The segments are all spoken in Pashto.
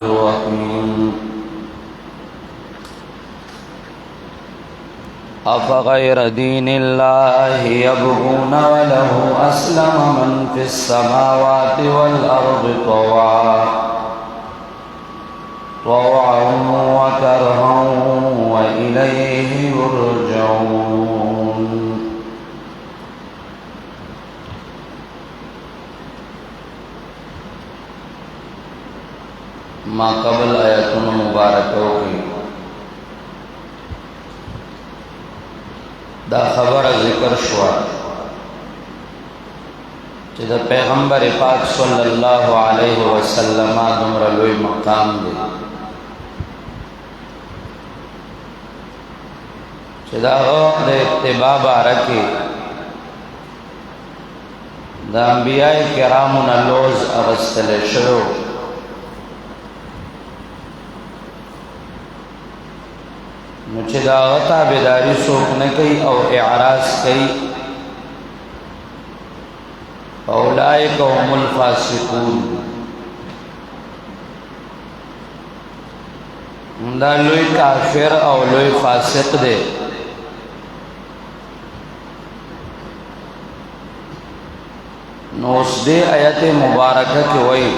الرحيم أفغير دين الله يبغون وله أسلم من في السماوات والأرض طوعا وكرها وإليه يرجعون. ما قبل آیتون مبارکو کی دا خبر ذکر شوا چې د پیغمبر پاک صلی الله علیه وسلم دومره لوی مقام دی چې دا د اتباع بارکه د انبیاء کرامو نه لوز اغستل شو. نو چې دا تابعداري څوک نه کوي او اعراض کوي اولئک هم الفاسقون. دا لوی کافر او لوی فاسق دی. نو اس دې آیت مبارکه کې وایي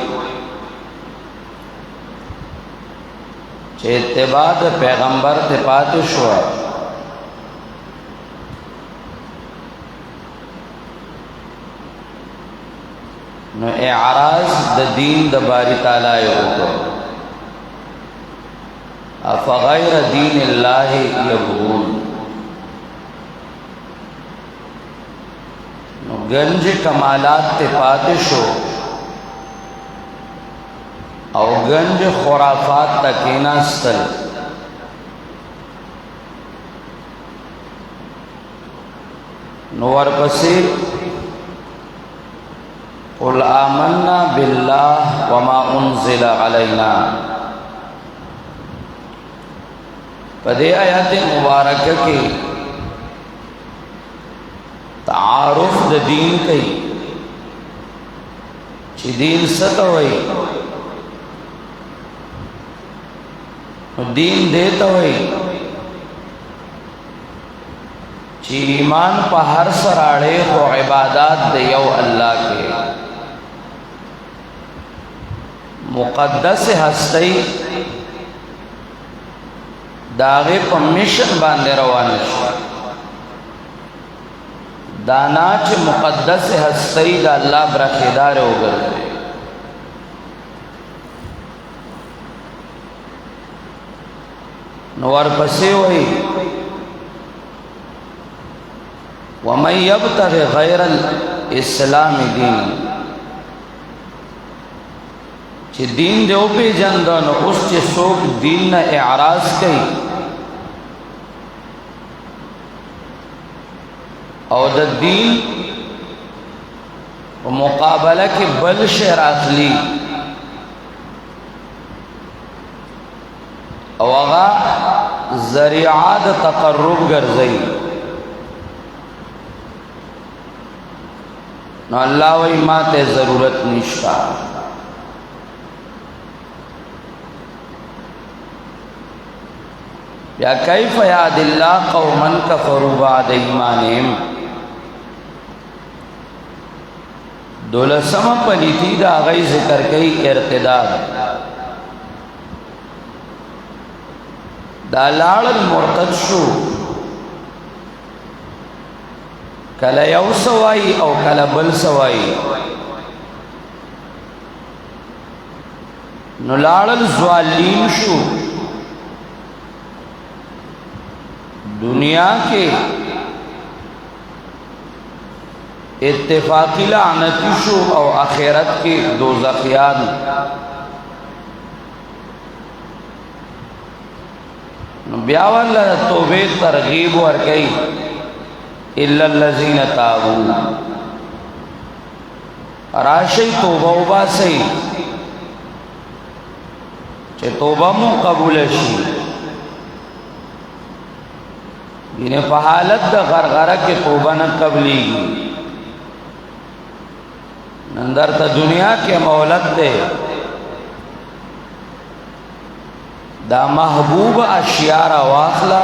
چې اتباع د پیغمبر ته پاتې شو نو اعراض د دین د باری تعالی یو افغیر دین الله یبغون. نو گنج کمالات ته پاتې شو او گنج خرافات تکیناستل. نو ورپسې قل آمنا بالله وما انزل علینا. پدې آیات مبارکه کې تعارف د دین کوي چې دین څه ته وایي. دین دیتا ہوئی چی ایمان پا ہر سراڑے خو عبادات دے یو اللہ کے مقدس ہستی داغے پا مشن باندے روانش دانا چی مقدس ہستی دا اللہ برخیدار ہو گئے. نور پسې وای ومن يبتغ غیر الاسلام دین چې دین دی او په جند نو اوس چې څوک دین نه اعراض کوي او د دین په مقابله کې بل شی راخلی او هغه ذریعہ د تقرب ګرځي. نو الله وی ماته ضرورت نشتا. یا کیف یاد الله قوما کفروا بعد ایمانهم. دولسم پلیتی دا غي ذکر کوي ارتداد. دا لاړ مرتد شو کله یو سوای او کله بل سوای. نو لاړ زوالین شو دنیا کې اتفاقی لعنتی شو او آخرت کې دوزخیان. بیا والله توبه ترغیب ورکي الا الذين تابوا. راشي توبه وباسي چې توبه مو قبول شي. ینه په حالت د غرغره کې توبه نه قبليږي. نندر ته دنیا کې مولت ده دا محبوب اشیاء را واخلا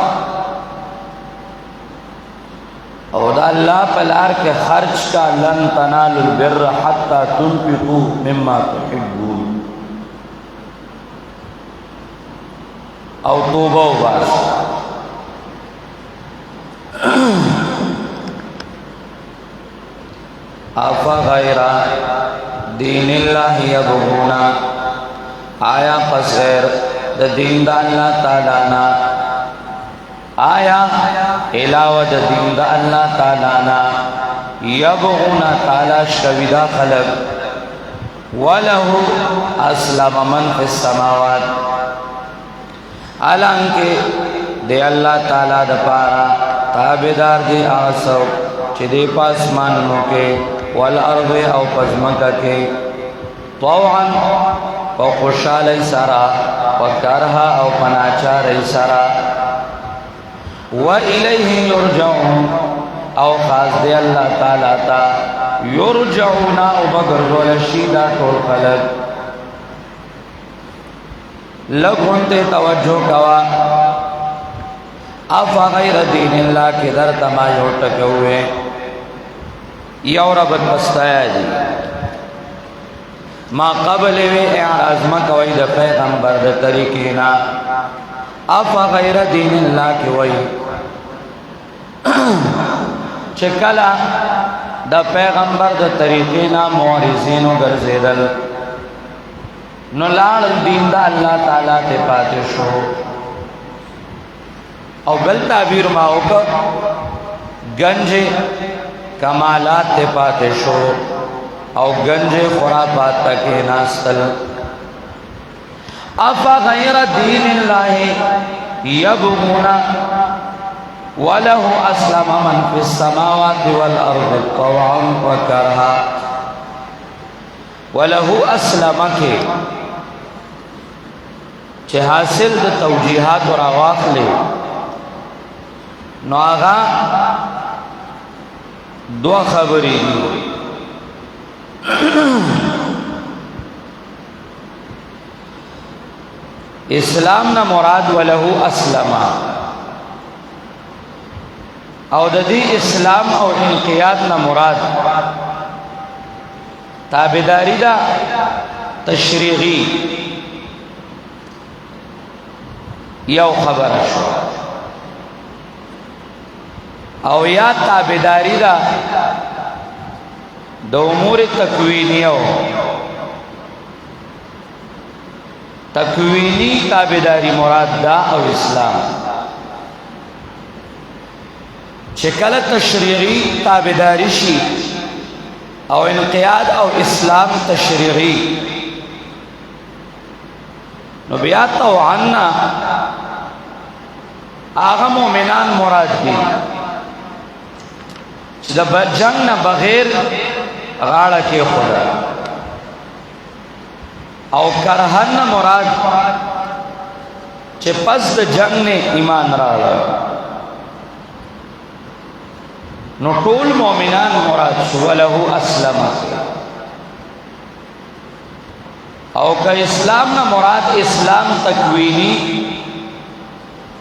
او دا اللہ پلار کے خرچ کا لن تنالوا البر حتی تنفقوا مما تحبون او توبہ و باس افغیر دین اللہ یبغونا آیا پس غیر دا دین دا اللہ تعالیٰ نا آیا علاوہ دا دین دا اللہ تعالیٰ نا یبغونا تعالیٰ شکویدہ خلق وَلَهُ أَسْلَمَ مَنْ فِي السَّمَاوَاتِ حالانکہ دے اللہ تعالیٰ دا پارا تابدار دے آسو چی دے پاسمانوں کے والارض او پزمکہ کے طوعاً و خوشحال سرا و کرہا او پناچار سرا و الیہ یرجعون او خاص دے اللہ تعالیٰ تا یرجعون او بگرزول شیدہ ٹول خلق لگھنتے توجہ کوا افا غیر دین اللہ کی در تمائی اٹھکے ہوئے یوربت بستایا جی ما قبل وی اعراض مکوئی دا پیغمبر دا طریقینا افا غیر دین اللہ کی وی چکلا دا پیغمبر دا طریقینا مورزینو گرزیدل نو لال دین دا اللہ تعالیٰ تے پاتے شو او بل تعبیر ماؤ کا گنج کمالات تے پاتے شو او گنج خرابات تکے ناستل افا غیر دین اللہ یبغونا وَلَهُ أَسْلَمَ مَنْ فِي السَّمَاوَاتِ وَالْأَرْضِ طَوْعًا وَكَرْهًا وَلَهُ أَسْلَمَ کے چه حاصل د توجیحات و رواق لے نو آغا دو خبری دی اسلام نا مراد وَلَهُ أَسْلَمَ او د دې اسلام او انقیاد نا مراد تابعداری دا تشریعی یو خبر شو او یا تابعداری دا د امور تکوینیو تکوینی تابعداری مراد دا او اسلام چکل تشریعی تابعداری شی او انقیاد او اسلام تشریعی نو بیا طوعاً آغا مومنان مراد دی چی دا جنگ نا بغیر غاڑا کے خدا او کرہن مراد چی پس دا جنگ نے ایمان راڑا نو ټول مومنان مراد شو وَلَهُ أَسْلَمَ او که اسلام نا مراد اسلام تکوینی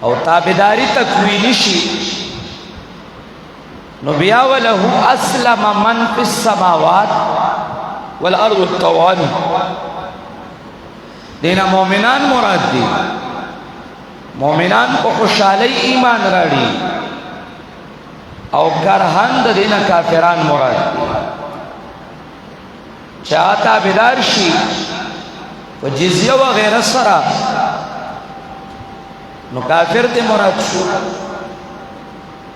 او تابداری تکوینی شی نو بیا وَلَهُ أَسْلَمَ مَنْ فِي السَّمَاوَاتِ وَالْأَرْضُ الطَّوَانِ دینا مومنان مراد دی مومنان کو خوشحالی ایمان راڑی او کرہن دا دینا کافران مراد دی چاہتا بیدار شی و جزیہ وغیرہ سرا نو کافر دی مراد شو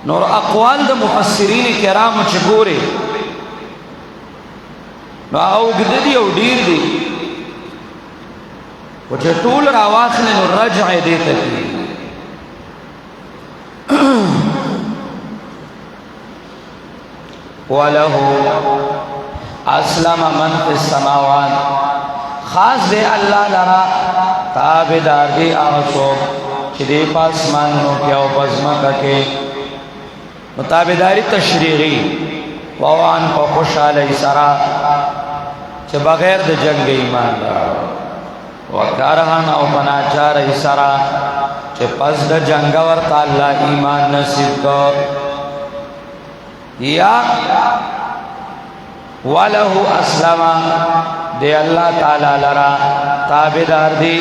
نور اقوال دا مفسرین کرام چگورے نو او گددی او دیر دی و چه طول راواخنے نو رجع دیتا کی وَلَهُ أَسْلَمَ مَنْ فِي السَّمَاوَاتِ خاص دے اللہ لرا تابدار دی آسوب چی دے پاسمان نو کیا و پزمکہ کے تابداری تشریعی ووان پا خوش علی سرا چی بغیر دے جنگ ایمان لرا وکرهن او پناچار ایسرا چه پس د جنگ ورطا اللہ ایمان نصیب کو یا وَلَهُ أَسْلَمَ دے اللہ تعالی لرا تابدار دی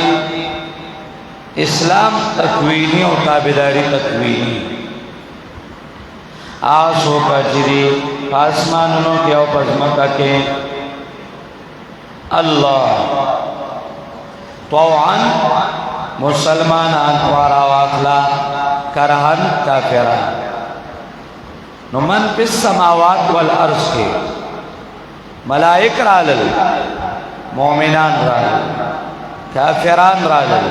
اسلام تکوینی و تابداری تکوینی آسو کچری آسمانونو کے او پزمکہ کے اللہ طوعاً مسلمانان وارا واقلا کرہن کافران نو من پی السماوات والارض کے ملائک رالل مومنان رالل کافران رالل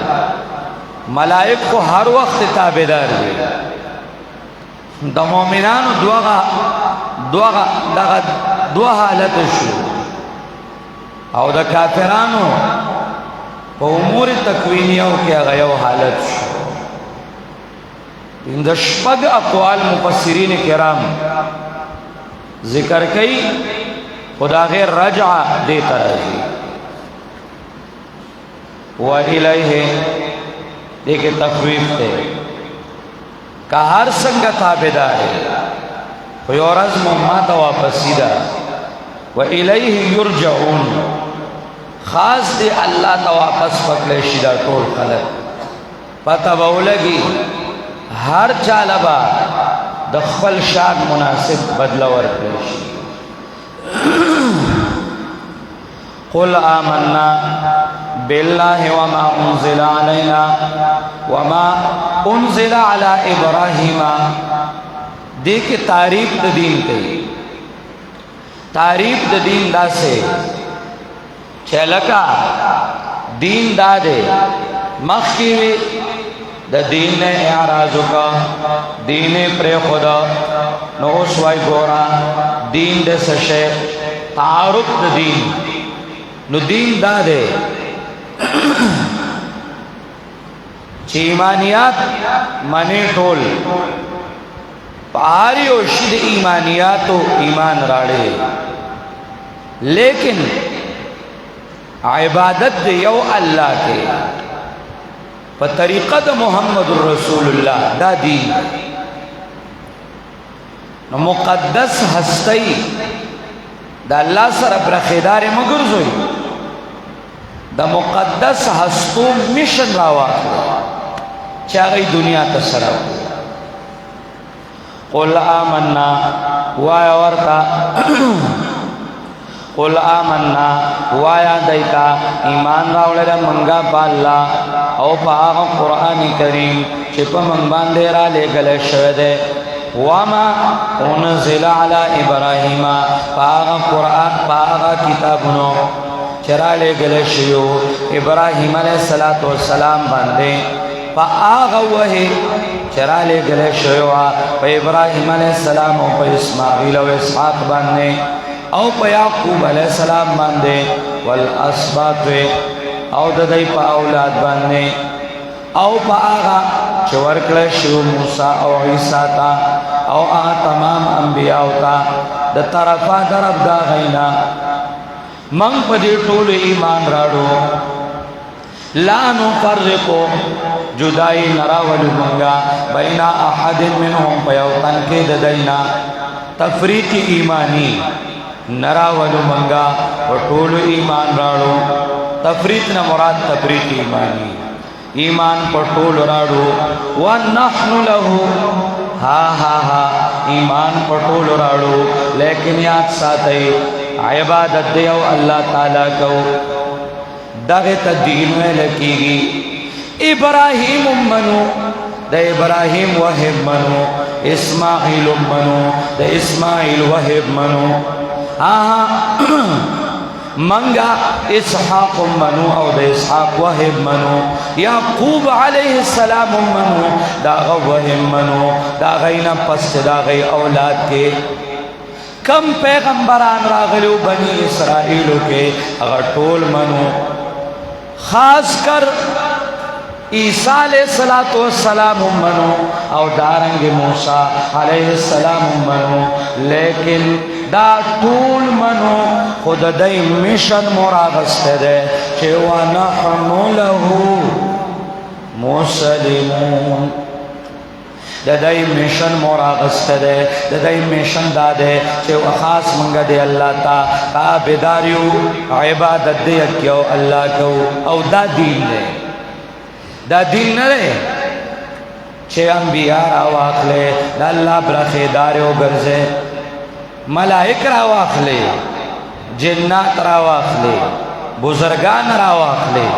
ملائک کو ہر وقت تابدار دی دا مومنان دو حالت شو او دا کافرانو پا امور تکوینیوں کیا غیو حالت شو ان دا شپگ اقوال مفسرین کرام ذکر کئی خدا غیر رجع دیتا رہی وَإِلَيْهِ دیکھے تخویف تے کہ ہر سنگا تابدار ہے فیورز مماتا واپسیدہ وَإِلَيْهِ يُرْجَعُونَ خاص دے اللہ تا واپس پکلے شدہ ٹول خلق پتہ بولگی ہر چالبا دخل شان مناسب بدلور کرشی قل آمنا باللہ وما انزل علینا وما انزل علی ابراہیم دیکھ تعریف دا دین کئی تعریف دا دین دا سے چلکا دین دا دے مخیوی دا دین نے اعراضو کا دین پر خدا نو اسوائی گورا دین دے سشے تعارف دا دین نو دین دا دے چی ایمانیات منی ٹول پہاری و شد ایمانیاتو ایمان راڑے لیکن عبادت دے یو اللہ کے پا طریقہ دا محمد الرسول اللہ دا دین نو مقدس ہستی دا اللہ سر برخیدار مگرزوئی دا مقدس ہستو مشن راوا چاگئی دنیا تسرا قل آمنا وایا ورطا قل آمنا وایا دیتا ایمان راولے منگا پا اللہ او پا آغا قرآن کریم چپا منگ باندے را لے گلے شویدے وما انزل علی ابراہیم پا آغا قرآن پا آغا کتابنو چرا لے گلے شیو ابراہیم علیہ السلام باندے پا آغا وحی چرا لے گلے شیو پا ابراہیم علیہ السلام او پا اسماعیل و اسحاق باندے او پا یعقوب علیہ السلام باندے والاسباط او ددائی پا اولاد باندے او پا آغا چورکل شیو موسیٰ او عیسیٰ تا او آغا تمام انبیاء تا دا طرفا درب دا غینا من پا دی طول ایمان راڑو لا نفرقو جدائی نراولو منگا بین احد منہم پیوتن کے ددائنا تفریق ایمانی نراولو منگا و طول ایمان راڑو تفریق نمراد تفریق ایمانی ایمان پر طول راڑو وَنَحْنُ لَهُ ہا ایمان پر طول راڑو لیکن یاد ساتھئی عبادت دیو اللہ تعالیٰ کو دغت دین میں لکی گی ابراہیم منو دا ابراہیم وحب منو اسماعیل منو دا اسماعیل وحب منو منگا اسحاق منو او دا اسحاق وحب منو یعقوب علیہ السلام منو دا غوہم منو دا غینا پست دا غی اولاد کے کم پیغمبران راغلو بنی اسرائیلو کے اگر ٹول منو خاص کر عیسیٰ علیہ السلام منو او دارنگ موسیٰ علیہ السلام منو لیکن دا ټول منو خود دای میشن مراغسته ده چې ونحن له مسلمون د دای میشن مراغسته ده د دای میشن دا ده چې خاص منګه دی الله تا تابعداریو عبادت دی کیو الله کو او دا دین ده دا دین نه ده چې انبیاء را واخلې د الله برخه داریو ګرځي ملائک را واخلې جنات را واخلې بزرگان را واخلې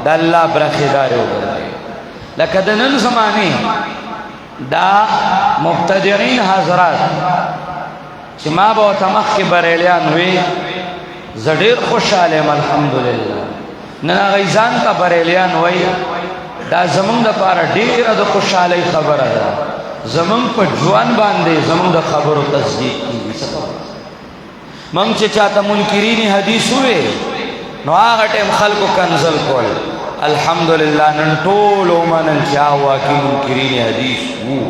د الله برخه داریو ګرځي لکه د نن زمانه دا مبتدعين حضرات چې ما به تمخ کې بریلیان وي زډیر خوشاله الحمدلله نن غیزان ته بریلیان وي دا زمون د پاره ډیره د خوشاله خبره ده زمون په ځوان باندې زمون د خبرو تصدیق کیږي مونږ چې چاته منکرین حدیث وې نو هغه ټیم خلکو کنزل کول الحمدلله نن ټول ومنل چې هغه کې منکرین حدیث وو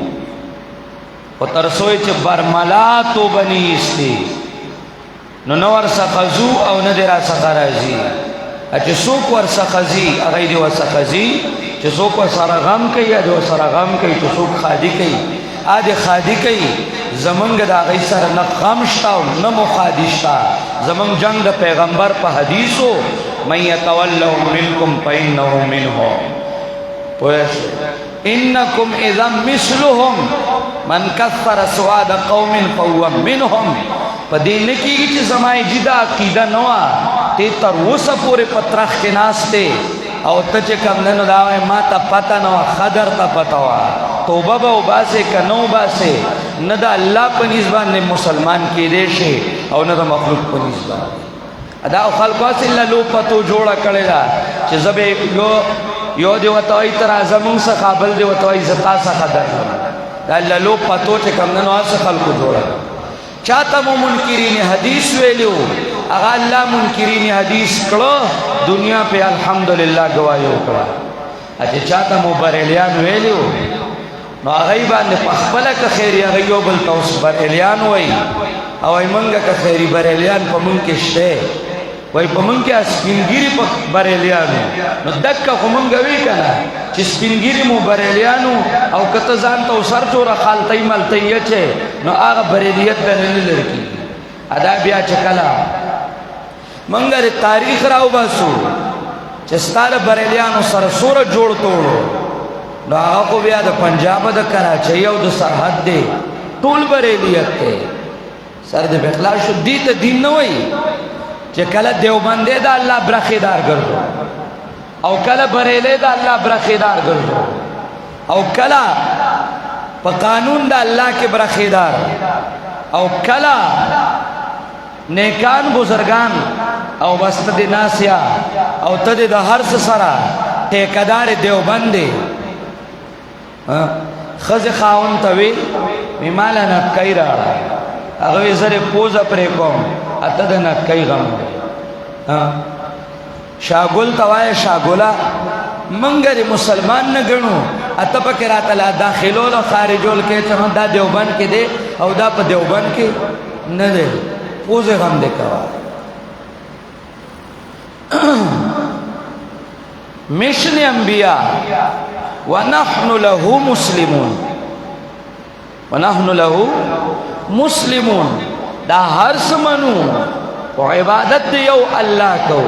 او تر سوې چې برملا تو بني استی نو نور سقزو او نه درا سقرازي چې څوک ور سقزي هغه دی ور سقزي چې څوک سره غم کوي یا جو سره غم کوي چې څوک خادي کوي اده خادي کوي زمونږ د هغه سره نه غم شته او نه مخادي شته زمونږ جنگ د پیغمبر په حدیثو من يتولوا منكم فإنه منهم پوهه انکم اذا مثلهم من كثر سواد قوم فهو منهم پدې نه کېږي چې زمای جدا عقیده نه وا ته تر اوسه پورې پترخ کې ناشته او ته چې کوم نه دا ما ته پتا نه خدر ته پتا وا توبه به وباسه کنو باسه نه د الله په نسبت نه مسلمان کې دی شي او نه د مخلوق په نسبت ادا خلق اصل لو پتو جوړه کړی دا چې زبې یو دی وتاي تر اعظم څخه قابل دی وتاي زتا څخه در دا لو پتو چې کوم نه واسه خلق جوړه چاته مو منکرین حدیث ویلو اغه الله منکرین حدیث کړه دنیا په الحمدلله گواہی وکړه اته چاته مو بریلیان ویلو نو هغه باندې په خپل کې خیر هغه یو بل توس بریلیان وای او ایمنګه کې خیری بریلیان په مونږ کې شته وای په مونږ کې سپینګری په بریلیان نو دکه خو مونږ وی کنه چې سپینګری مو بریلیانو او کته ځان ته سر چوره خالتای ملتای چې نو هغه بریلیت د نه لرکی ادا بیا چکلا منګره تاریخ راو باسو چې ستاره بریلیانو سره سور جوړ توړو نو هغه بیا د پنجاب د کراچۍ او د سرحد دی ټول بریلیت ته سر د بخلا شو دي ته دین نه وای چې کله دیوبندې د الله برخیدار ګرځو او کله بریلې د الله برخیدار ګرځو او کله په قانون د الله کې برخیدار او کله نیکان بزرگان او بست دی ناسیا او تد د هر سره ټیکدار دیوبندې خز خاون توی میمال نټکای را هغه زره پوزه پرې کوم اته د نټکای غم شاګل توای شاګولا منګری مسلمان نه غنو اته پکې راته لا داخلول او خارجول کې چې دا دیوبند کې دی او دا په دیوبند کې نه دی پوزه غم دې کوا مشن انبیاء ونحن له مسلمون ونحن له مسلمون دا هر سمنو او عبادت یو الله کو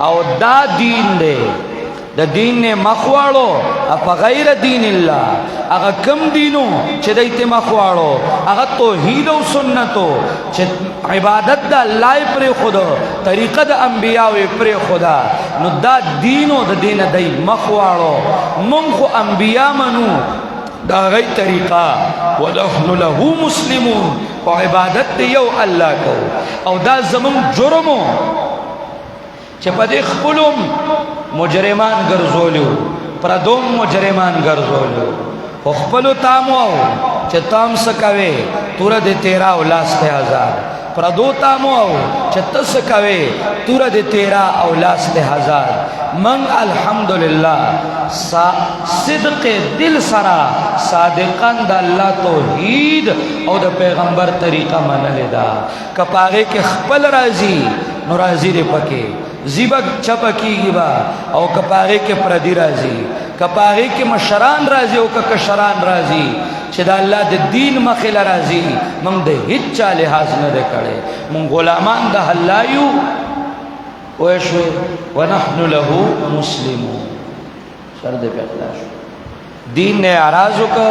او دا دین دے د دین نه مخواړو اپ غیر دین الله هغه کم دینو چې دایته مخواړو هغه توحید او سنتو چې عبادت د الله پر خدا طریقه د انبیاء پر خدا نو دا دینو د دین دای مخواړو مونږ خو انبیاء منو دا غي طریقہ ونحن له مسلمون او عبادت یو الله کو او دا زمون جرمو چې په دې خپلم مجرمان ګرځولیو پردوم مجرمان ګرځولیو خپل تامو چې تام سکوي تور دې 13 او لاس 1000 پردوتا مو چتس کوي تور دې تیرا او لاس دې هزار من الحمدللہ صدق دل سرا صادقان د الله توحید او د پیغمبر طریقه منل دا کپاره کې خپل راضي نو راضي دې پکې زیبک چپکیږي با او کپاره کې پردي راضي کپاره کې مشران راضي او کشران راضي چې د الله د دین مخې راضي موږ د هیڅ چا لحاظ نه کړي موږ غلامان د الله یو وشو ونحن له مسلمون سر دې په اخلاص دین نے اعراض کا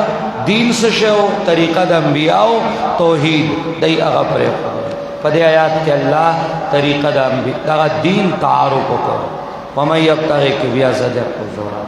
دین سے شو طریقہ د انبیاء توحید دای هغه پر پدې آیات کې الله طریقہ د انبیاء دین تعارف کو ومن یبتغي بیا زاد کو زورا